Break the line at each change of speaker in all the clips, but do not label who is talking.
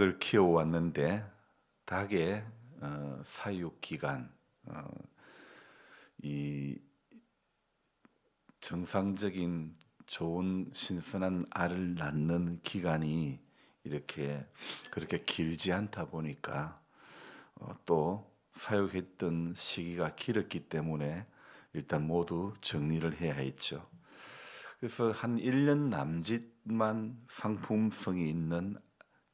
을 키워왔는데 닭의 사육 기간, 이 정상적인 좋은 신선한 알을 낳는 기간이 이렇게 그렇게 길지 않다 보니까 또 사육했던 시기가 길었기 때문에 일단 모두 정리를 해야 했죠. 그래서 한 1년 남짓만 상품성이 있는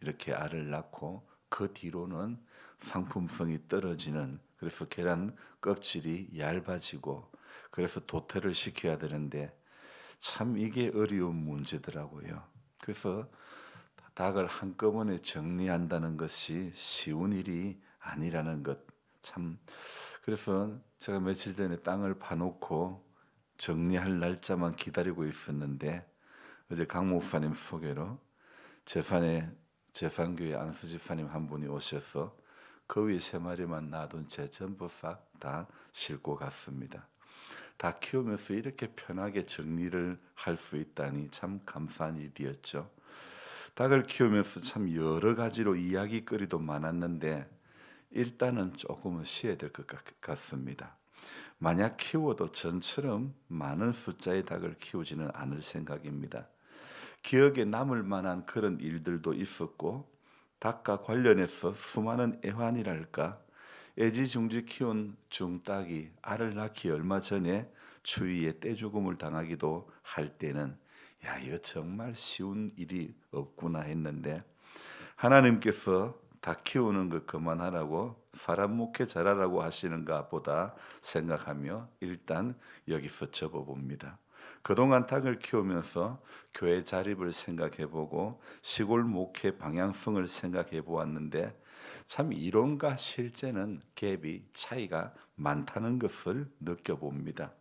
이렇게 알을 낳고 그 뒤로는 상품성이 떨어지는, 그래서 계란 껍질이 얇아지고 그래서 도태를 시켜야 되는데 참 이게 어려운 문제더라고요. 그래서 닭을 한꺼번에 정리한다는 것이 쉬운 일이 아니라는 것, 참. 그래서 제가 며칠 전에 땅을 파놓고 정리할 날짜만 기다리고 있었는데 어제 강 목사님 소개로 재판교회 안수 집사님 한 분이 오셔서 그 위에 3마리만 놔둔 제 전부 싹 다 싣고 갔습니다. 다 키우면서 이렇게 편하게 정리를 할 수 있다니 참 감사한 일이었죠. 닭을 키우면서 참 여러 가지로 이야기거리도 많았는데 일단은 조금은 쉬어야 될 것 같습니다. 만약 키워도 전처럼 많은 숫자의 닭을 키우지는 않을 생각입니다. 기억에 남을 만한 그런 일들도 있었고 닭과 관련해서 수많은 애환이랄까, 애지중지 키운 중닭이 알을 낳기 얼마 전에 추위에 떼죽음을 당하기도 할 때는 야, 이거 정말 쉬운 일이 없구나 했는데 하나님께서 닭 키우는 거 그만하라고 사람 목회 잘하라고 하시는가 보다 생각하며 일단 여기서 접어봅니다. 그동안 닭을 키우면서 교회 자립을 생각해보고 시골 목회 방향성을 생각해보았는데 참 이론과 실제는 갭이 차이가 많다는 것을 느껴봅니다.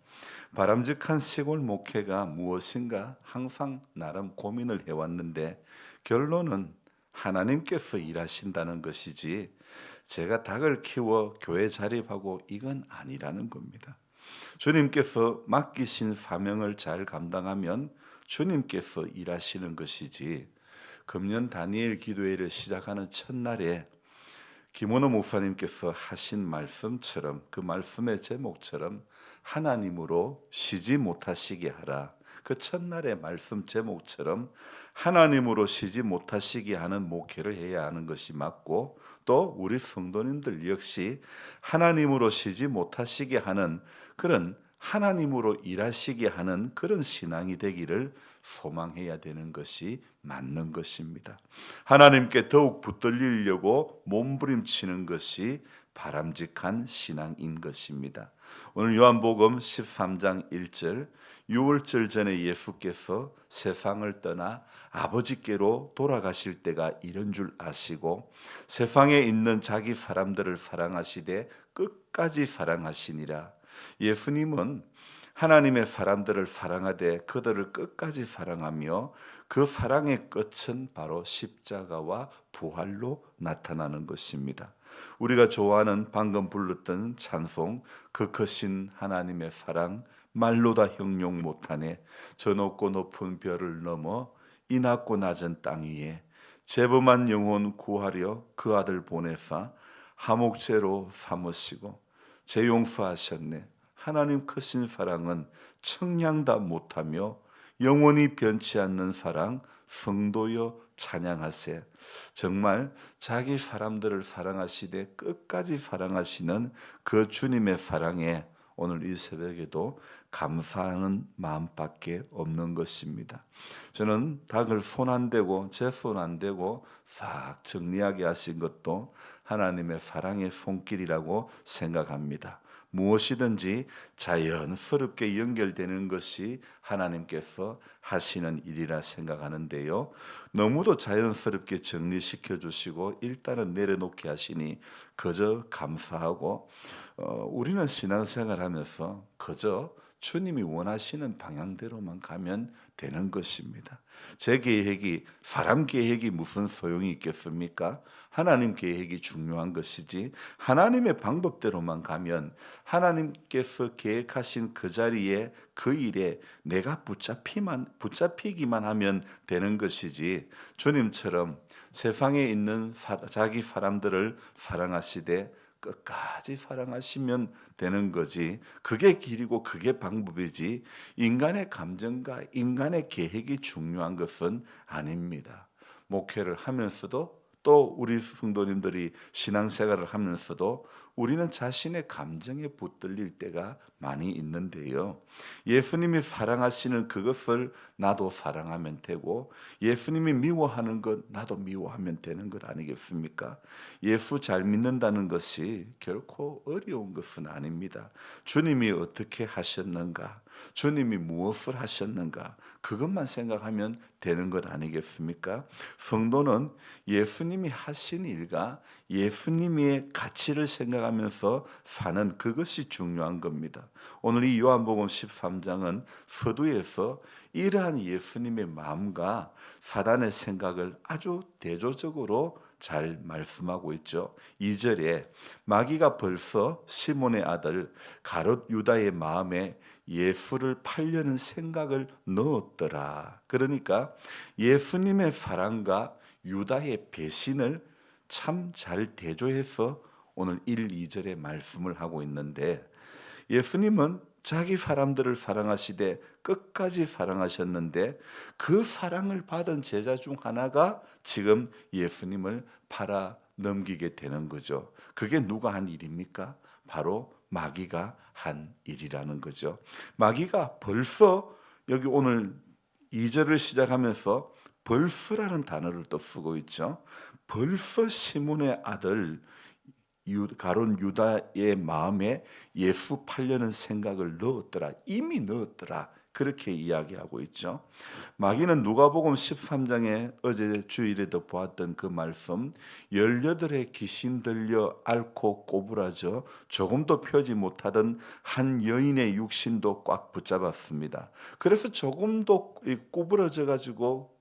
바람직한 시골 목회가 무엇인가 항상 나름 고민을 해왔는데 결론은 하나님께서 일하신다는 것이지 제가 닭을 키워 교회 자립하고 이건 아니라는 겁니다. 주님께서 맡기신 사명을 잘 감당하면 주님께서 일하시는 것이지, 금년 다니엘 기도회를 시작하는 첫날에 김원호 목사님께서 하신 말씀처럼, 그 말씀의 제목처럼 하나님으로 쉬지 못하시게 하라, 그 첫날의 말씀 제목처럼 하나님으로 쉬지 못하시게 하는 목회를 해야 하는 것이 맞고, 또 우리 성도님들 역시 하나님으로 쉬지 못하시게 하는 그런, 하나님으로 일하시게 하는 그런 신앙이 되기를 소망해야 되는 것이 맞는 것입니다. 하나님께 더욱 붙들리려고 몸부림치는 것이 바람직한 신앙인 것입니다. 오늘 요한복음 13장 1절, 유월절 전에 예수께서 세상을 떠나 아버지께로 돌아가실 때가 이런 줄 아시고 세상에 있는 자기 사람들을 사랑하시되 끝까지 사랑하시니라. 예수님은 하나님의 사람들을 사랑하되 그들을 끝까지 사랑하며 그 사랑의 끝은 바로 십자가와 부활로 나타나는 것입니다. 우리가 좋아하는 방금 불렀던 찬송, 그 크신 하나님의 사랑 말로 다 형용 못하네. 저 높고 높은 별을 넘어 이 낮고 낮은 땅 위에 죄범한 영혼 구하려 그 아들 보내사 하목제로 삼으시고 죄 용서하셨네. 하나님 크신 사랑은 청량다 못하며 영원히 변치 않는 사랑, 성도여 찬양하세. 정말 자기 사람들을 사랑하시되 끝까지 사랑하시는 그 주님의 사랑에 오늘 이 새벽에도 감사하는 마음밖에 없는 것입니다. 저는 닭을 손 안 대고 제 손 안 대고 싹 정리하게 하신 것도 하나님의 사랑의 손길이라고 생각합니다. 무엇이든지 자연스럽게 연결되는 것이 하나님께서 하시는 일이라 생각하는데요. 너무도 자연스럽게 정리시켜 주시고 일단은 내려놓게 하시니 그저 감사하고, 우리는 신앙생활하면서 그저 주님이 원하시는 방향대로만 가면 되는 것입니다. 제 계획이 사람 계획이 무슨 소용이 있겠습니까? 하나님 계획이 중요한 것이지 하나님의 방법대로만 가면 하나님께서 계획하신 그 자리에 그 일에 내가 붙잡히기만 하면 되는 것이지 주님처럼 세상에 있는 자기 사람들을 사랑하시되 끝까지 사랑하시면 되는 거지. 그게 길이고 그게 방법이지. 인간의 감정과 인간의 계획이 중요한 것은 아닙니다. 목회를 하면서도 또 우리 성도님들이 신앙생활을 하면서도 우리는 자신의 감정에 붙들릴 때가 많이 있는데요. 예수님이 사랑하시는 그것을 나도 사랑하면 되고 예수님이 미워하는 것 나도 미워하면 되는 것 아니겠습니까? 예수 잘 믿는다는 것이 결코 어려운 것은 아닙니다. 주님이 어떻게 하셨는가? 주님이 무엇을 하셨는가? 그것만 생각하면 되는 것 아니겠습니까? 성도는 예수님이 하신 일과 예수님의 가치를 생각하면서 사는 그것이 중요한 겁니다. 오늘 이 요한복음 13장은 서두에서 이러한 예수님의 마음과 사단의 생각을 아주 대조적으로 잘 말씀하고 있죠. 2절에 마귀가 벌써 시몬의 아들 가롯 유다의 마음에 예수를 팔려는 생각을 넣었더라. 그러니까 예수님의 사랑과 유다의 배신을 참 잘 대조해서 오늘 1, 2절의 말씀을 하고 있는데 예수님은 자기 사람들을 사랑하시되 끝까지 사랑하셨는데 그 사랑을 받은 제자 중 하나가 지금 예수님을 팔아 넘기게 되는 거죠. 그게 누가 한 일입니까? 바로 마귀가 한 일이라는 거죠. 마귀가 벌써 여기 오늘 2절을 시작하면서 벌써라는 단어를 또 쓰고 있죠. 벌써 시몬의 아들 가룟 유다의 마음에 예수 팔려는 생각을 넣었더라. 이미 넣었더라. 그렇게 이야기하고 있죠. 마귀는 누가복음 13장에 어제 주일에도 보았던 그 말씀 18의 귀신 들려 앓고 꼬부라져 조금도 펴지 못하던 한 여인의 육신도 꽉 붙잡았습니다. 그래서 조금도 꼬부라져 가지고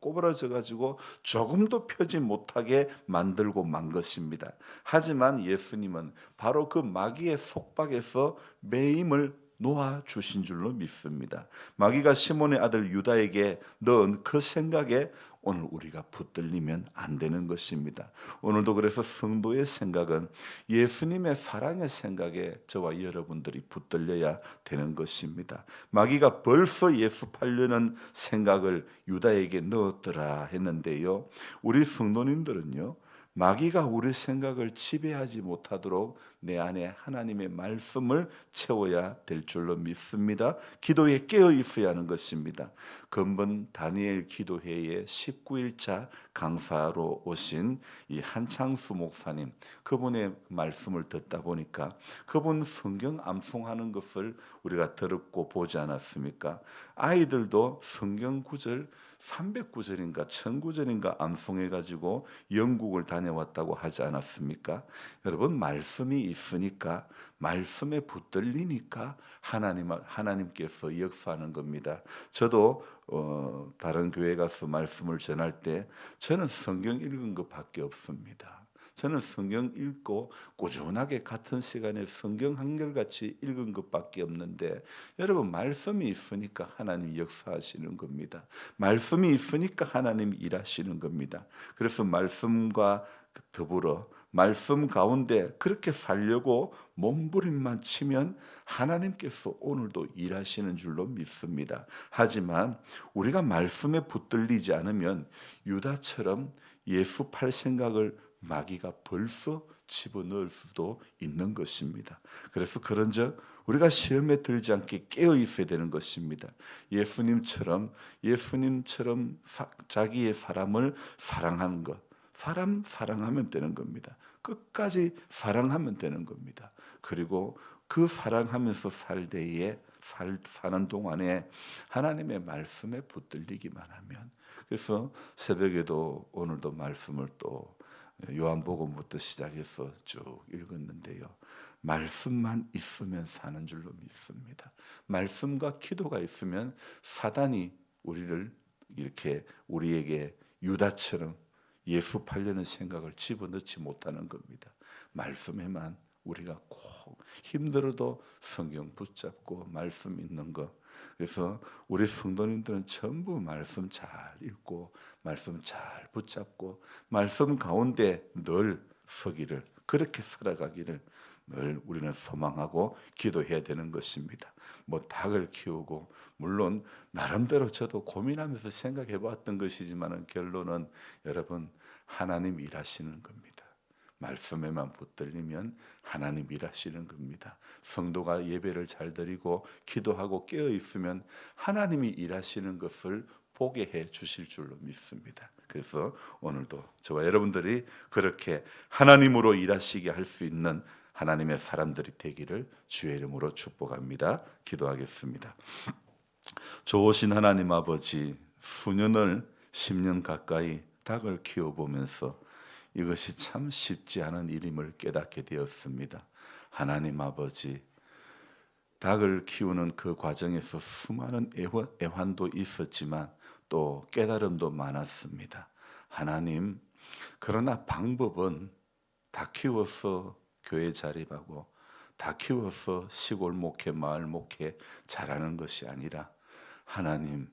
조금도 펴지 못하게 만들고 만 것입니다. 하지만 예수님은 바로 그 마귀의 속박에서 매임을 놓아 주신 줄로 믿습니다. 마귀가 시몬의 아들 유다에게 넣은 그 생각에 오늘 우리가 붙들리면 안 되는 것입니다. 오늘도 그래서 성도의 생각은 예수님의 사랑의 생각에 저와 여러분들이 붙들려야 되는 것입니다. 마귀가 벌써 예수 팔려는 생각을 유다에게 넣었더라 했는데요. 우리 성도님들은요. 마귀가 우리 생각을 지배하지 못하도록 내 안에 하나님의 말씀을 채워야 될 줄로 믿습니다. 기도에 깨어 있어야 하는 것입니다. 근본 다니엘 기도회의 19일차 강사로 오신 이 한창수 목사님, 그분의 말씀을 듣다 보니까 그분 성경 암송하는 것을 우리가 들었고 보지 않았습니까? 아이들도 성경 구절 300구절인가 1000구절인가 암송해가지고 영국을 다녀왔다고 하지 않았습니까? 여러분 말씀이 있으니까 말씀에 붙들리니까 하나님께서 역사하는 겁니다. 저도 다른 교회 가서 말씀을 전할 때 저는 성경 읽은 것밖에 없습니다. 저는 성경 읽고 꾸준하게 같은 시간에 성경 한결같이 읽은 것밖에 없는데 여러분 말씀이 있으니까 하나님 역사하시는 겁니다. 말씀이 있으니까 하나님 일하시는 겁니다. 그래서 말씀과 더불어 말씀 가운데 그렇게 살려고 몸부림만 치면 하나님께서 오늘도 일하시는 줄로 믿습니다. 하지만 우리가 말씀에 붙들리지 않으면 유다처럼 예수 팔 생각을 마귀가 벌써 집어넣을 수도 있는 것입니다. 그래서 그런즉 우리가 시험에 들지 않게 깨어 있어야 되는 것입니다. 예수님처럼 자기의 사람을 사랑하는 것, 사랑하면 되는 겁니다. 끝까지 사랑하면 되는 겁니다. 그리고 그 사랑하면서 살 때에 사는 동안에 하나님의 말씀에 붙들리기만 하면 그래서 새벽에도 오늘도 말씀을 또 요한복음부터 시작해서 쭉 읽었는데요. 말씀만 있으면 사는 줄로 믿습니다. 말씀과 기도가 있으면 사단이 우리를 이렇게 우리에게 유다처럼 예수 팔려는 생각을 집어넣지 못하는 겁니다. 말씀에만 우리가 꼭 힘들어도 성경 붙잡고 말씀 있는 것. 그래서 우리 성도님들은 전부 말씀 잘 읽고 말씀 잘 붙잡고 말씀 가운데 늘 서기를, 그렇게 살아가기를 늘 우리는 소망하고 기도해야 되는 것입니다. 뭐 닭을 키우고, 물론 나름대로 저도 고민하면서 생각해 봤던 것이지만 결론은 여러분, 하나님 일하시는 겁니다. 말씀에만 붙들리면 하나님 일하시는 겁니다. 성도가 예배를 잘 드리고 기도하고 깨어 있으면 하나님이 일하시는 것을 보게 해 주실 줄로 믿습니다. 그래서 오늘도 저와 여러분들이 그렇게 하나님으로 일하시게 할 수 있는 하나님의 사람들이 되기를 주의 이름으로 축복합니다. 기도하겠습니다. 좋으신 하나님 아버지, 수년을 10년 가까이 닭을 키워보면서 이것이 참 쉽지 않은 일임을 깨닫게 되었습니다. 하나님 아버지, 닭을 키우는 그 과정에서 수많은 애환도 있었지만 또 깨달음도 많았습니다. 하나님, 그러나 방법은 다 키워서 교회 자립하고 다 키워서 시골 목회, 마을 목회 잘하는 것이 아니라 하나님,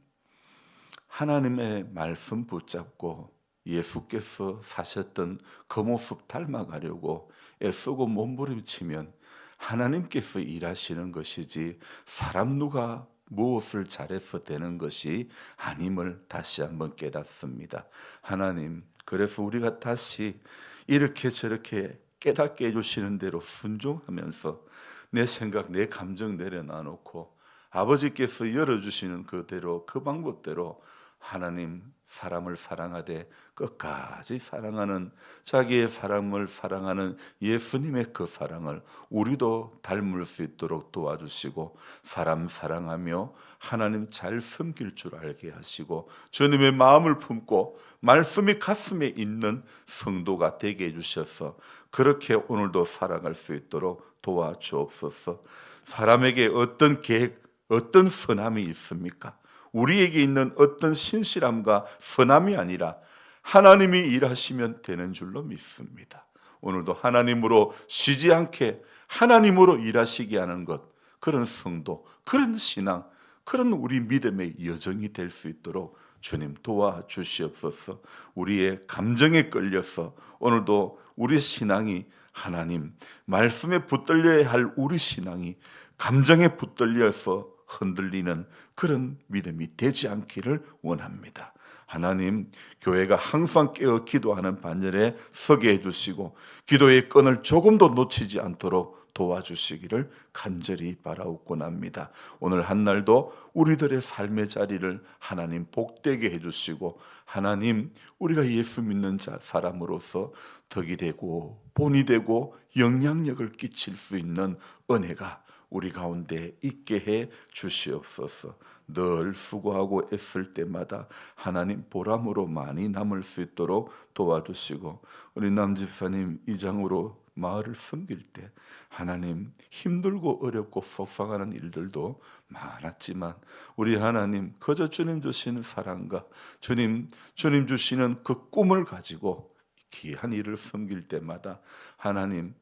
하나님의 말씀 붙잡고 예수께서 사셨던 그 모습 닮아가려고 애쓰고 몸부림치면 하나님께서 일하시는 것이지 사람 누가 무엇을 잘해서 되는 것이 아님을 다시 한번 깨닫습니다. 하나님, 그래서 우리가 다시 이렇게 저렇게 깨닫게 해주시는 대로 순종하면서 내 생각, 내 감정 내려놔놓고 아버지께서 열어주시는 그대로, 그 방법대로 하나님, 사람을 사랑하되 끝까지 사랑하는, 자기의 사람을 사랑하는 예수님의 그 사랑을 우리도 닮을 수 있도록 도와주시고, 사람 사랑하며 하나님 잘 섬길 줄 알게 하시고, 주님의 마음을 품고 말씀이 가슴에 있는 성도가 되게 해주셔서 그렇게 오늘도 살아갈 수 있도록 도와주옵소서. 사람에게 어떤 계획, 어떤 선함이 있습니까? 우리에게 있는 어떤 신실함과 선함이 아니라 하나님이 일하시면 되는 줄로 믿습니다. 오늘도 하나님으로 쉬지 않게 하나님으로 일하시게 하는 것, 그런 성도, 그런 신앙, 그런 우리 믿음의 여정이 될 수 있도록 주님 도와주시옵소서. 우리의 감정에 끌려서 오늘도 우리 신앙이 하나님 말씀에 붙들려야 할 우리 신앙이 감정에 붙들려서 흔들리는 그런 믿음이 되지 않기를 원합니다. 하나님, 교회가 항상 깨어 기도하는 반열에 서게 해주시고 기도의 끈을 조금도 놓치지 않도록 도와주시기를 간절히 바라옵곤합니다. 오늘 한 날도 우리들의 삶의 자리를 하나님 복되게 해주시고, 하나님, 우리가 예수 믿는 사람으로서 덕이 되고 본이 되고 영향력을 끼칠 수 있는 은혜가 우리 가운데 있게 해 주시옵소서. 늘 수고하고 애쓸 때마다 하나님 보람으로 많이 남을 수 있도록 도와주시고, 우리 남집사님 이장으로 마을을 섬길 때 하나님 힘들고 어렵고 속상하는 일들도 많았지만 우리 하나님 그저 주님 주시는 사랑과 주님 주시는 그 꿈을 가지고 귀한 일을 섬길 때마다 하나님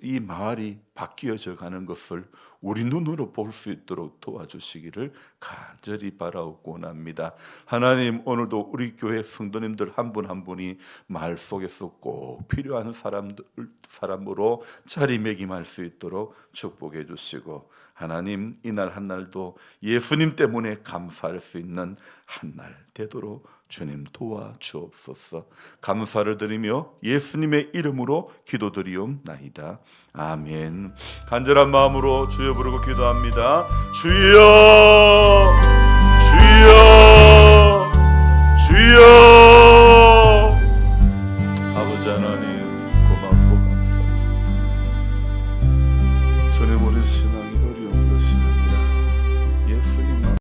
이 마을이 바뀌어져 가는 것을 우리 눈으로 볼 수 있도록 도와주시기를 간절히 바라옵곤합니다. 하나님, 오늘도 우리 교회 성도님들 한 분 한 분이 마을 속에서 꼭 필요한 사람으로 자리매김할 수 있도록 축복해 주시고, 하나님, 이날 한 날도 예수님 때문에 감사할 수 있는 한 날 되도록 주님 도와주옵소서. 감사를 드리며 예수님의 이름으로 기도드리옵나이다. 아멘. 간절한 마음으로 주여 부르고 기도합니다. 주여, 주여, 주여. 아버지 하나님, 고맙고 감사합니다. 주님, 우리